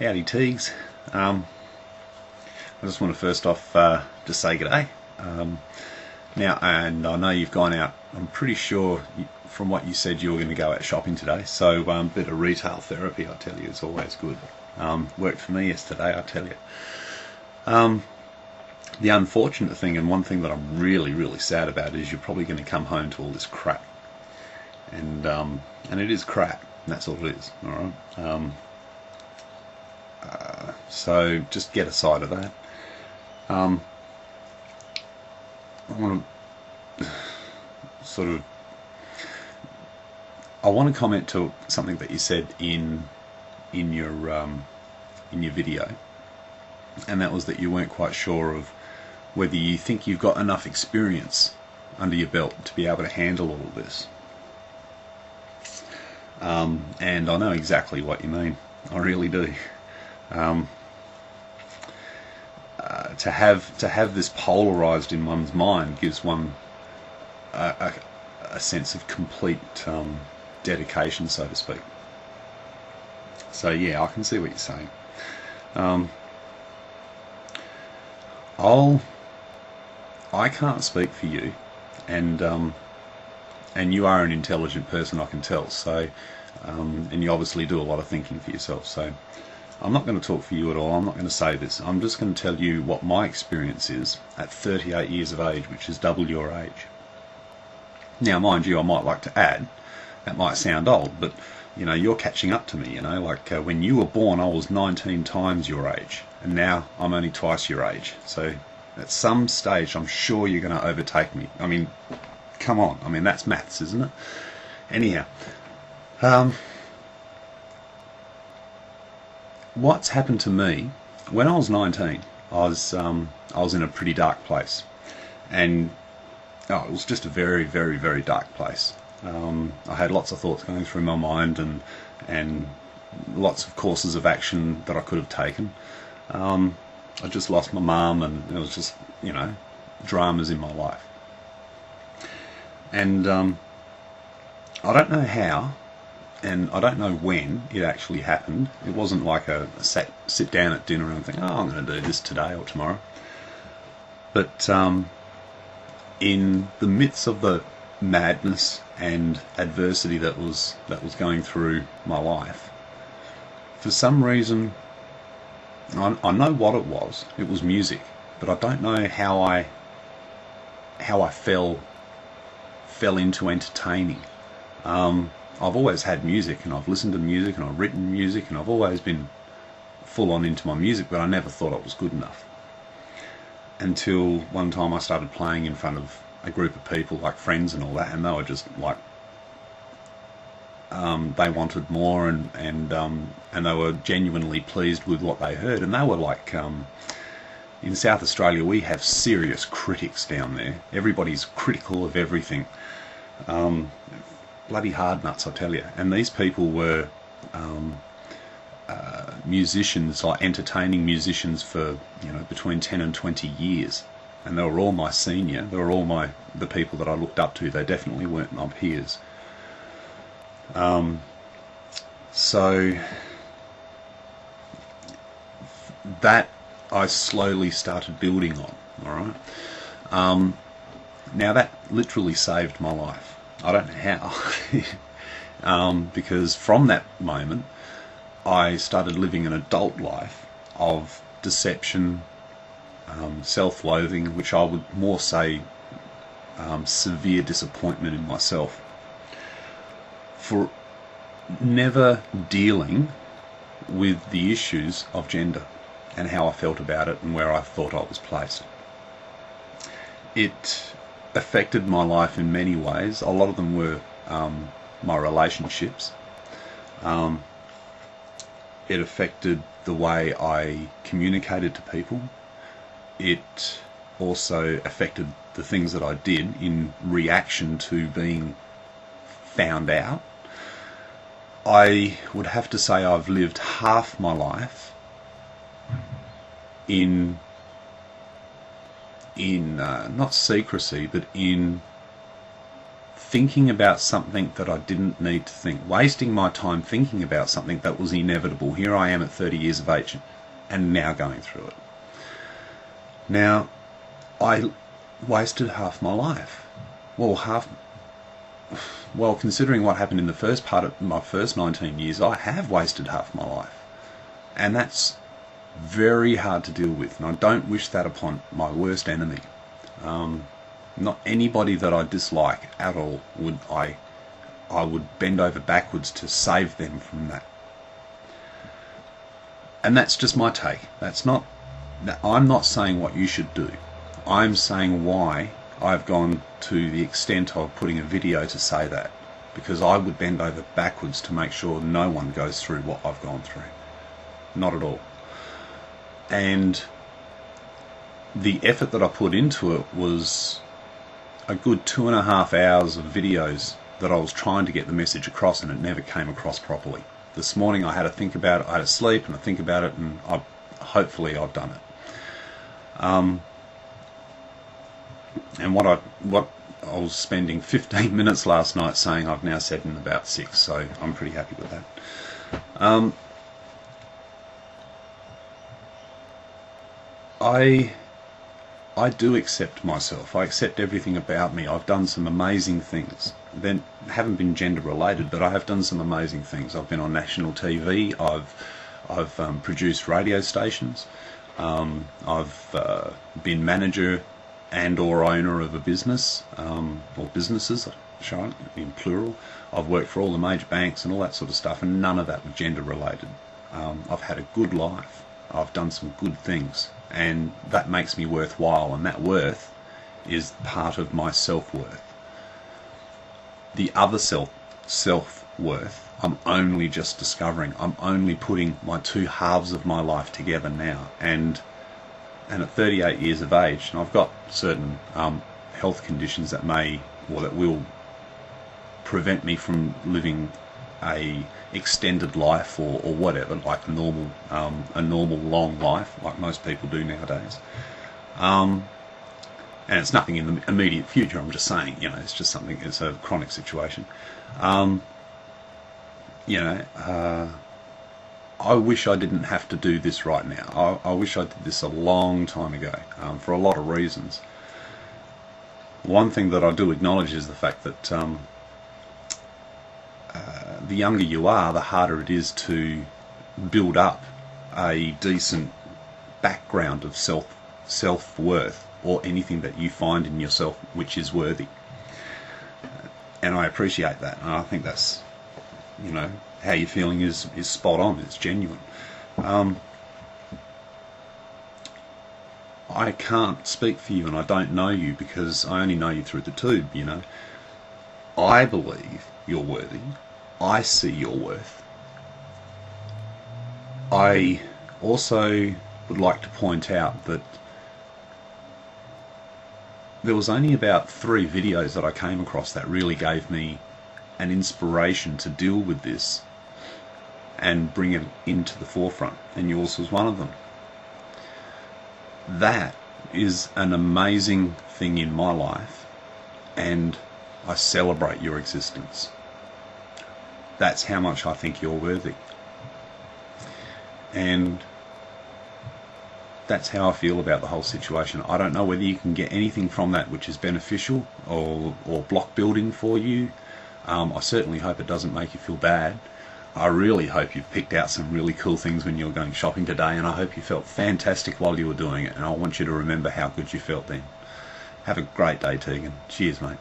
Howdy Teegz. I just want to first off just say g'day. Now, and I know you've gone out, I'm pretty sure from what you said you were going to go out shopping today, so a bit of retail therapy, I tell you, is always good. Worked for me yesterday, I tell you. The unfortunate thing, and one thing that I'm really sad about, is you're probably going to come home to all this crap. And it is crap, and that's all it is, alright? So just get aside of that. I want to comment to something that you said in your video, and that was that you weren't quite sure of whether you think you've got enough experience under your belt to be able to handle all of this. And I know exactly what you mean. I really do. To have this polarized in one's mind gives one a sense of complete dedication, so to speak. So yeah, I can see what you're saying. I can't speak for you, and you are an intelligent person, I can tell. So, and you obviously do a lot of thinking for yourself. So, I'm not going to talk for you at all. I'm not going to say this. I'm just going to tell you what my experience is at 38 years of age, which is double your age. Now, mind you, I might like to add, that might sound old, but you know, you're catching up to me. You know, like when you were born, I was 19 times your age, and now I'm only twice your age. So, at some stage, I'm sure you're going to overtake me. I mean, come on. I mean, that's maths, isn't it? Anyhow, what's happened to me when I was 19? I was in a pretty dark place, and it was just a very dark place. I had lots of thoughts going through my mind, and lots of courses of action that I could have taken. I just lost my mum, and it was just, you know, dramas in my life. And I don't know how, and I don't know when it actually happened. It wasn't like a sit down at dinner and think, oh, I'm going to do this today or tomorrow. But in the midst of the madness and adversity that was going through my life, for some reason, I know what it was. It was music, but I don't know how I fell into entertaining. I've always had music, and I've listened to music, and I've written music, and I've always been full on into my music, but I never thought I was good enough. Until one time I started playing in front of a group of people, like friends and all that, and they were just like, they wanted more, and they were genuinely pleased with what they heard, and they were like, in South Australia we have serious critics down there. Everybody's critical of everything. Bloody hard nuts, I tell you. And these people were musicians, like entertaining musicians for, you know, between 10 and 20 years. And they were all my senior. They were all the people that I looked up to. They definitely weren't my peers. So that I slowly started building on, alright? Now that literally saved my life. I don't know how, because from that moment I started living an adult life of deception, self-loathing, which I would more say severe disappointment in myself for never dealing with the issues of gender and how I felt about it and where I thought I was placed. It affected my life in many ways. A lot of them were my relationships. It affected the way I communicated to people. It also affected the things that I did in reaction to being found out. I would have to say I've lived half my life in not secrecy, but in thinking about something that I didn't need to think, wasting my time thinking about something that was inevitable. Here I am at 30 years of age and now going through it. Now, I wasted half my life. Well, considering what happened in the first part of my first 19 years, I have wasted half my life. And that's very hard to deal with, and I don't wish that upon my worst enemy. Not anybody that I dislike at all would I would bend over backwards to save them from that. And that's just my take. I'm not saying what you should do. I'm saying why I've gone to the extent of putting a video to say that, because I would bend over backwards to make sure no one goes through what I've gone through. Not at all. And the effort that I put into it was a good 2.5 hours of videos that I was trying to get the message across, and it never came across properly. This morning I had to think about it, I had to sleep and I think about it, and hopefully I've done it. And what I was spending 15 minutes last night saying, I've now said in about 6, so I'm pretty happy with that. I do accept myself. I accept everything about me. I've done some amazing things. They haven't been gender related, but I have done some amazing things. I've been on national TV. I've produced radio stations. I've been manager and or owner of a business, or businesses, in plural. I've worked for all the major banks and all that sort of stuff, and none of that was gender related. I've had a good life. I've done some good things, and that makes me worthwhile, and that worth is part of my self-worth. The other self-worth, I'm only just discovering. I'm only putting my two halves of my life together now, and at 38 years of age, and I've got certain health conditions that will prevent me from living a extended life or whatever, like a normal long life, like most people do nowadays. And it's nothing in the immediate future. I'm just saying, it's just something. It's a chronic situation. I wish I didn't have to do this right now. I wish I did this a long time ago, for a lot of reasons. One thing that I do acknowledge is the fact that the younger you are, the harder it is to build up a decent background of self-worth, or anything that you find in yourself which is worthy. And I appreciate that, and I think that's, how you're feeling is spot on. It's genuine. I can't speak for you, and I don't know you because I only know you through the tube. I believe you're worthy. I see your worth. I also would like to point out that there was only about 3 videos that I came across that really gave me an inspiration to deal with this and bring it into the forefront, and yours was one of them. That is an amazing thing in my life, and I celebrate your existence. That's how much I think you're worthy. And that's how I feel about the whole situation. I don't know whether you can get anything from that which is beneficial or block building for you. I certainly hope it doesn't make you feel bad. I really hope you've picked out some really cool things when you were going shopping today, and I hope you felt fantastic while you were doing it, and I want you to remember how good you felt then. Have a great day, Tegan. Cheers, mate.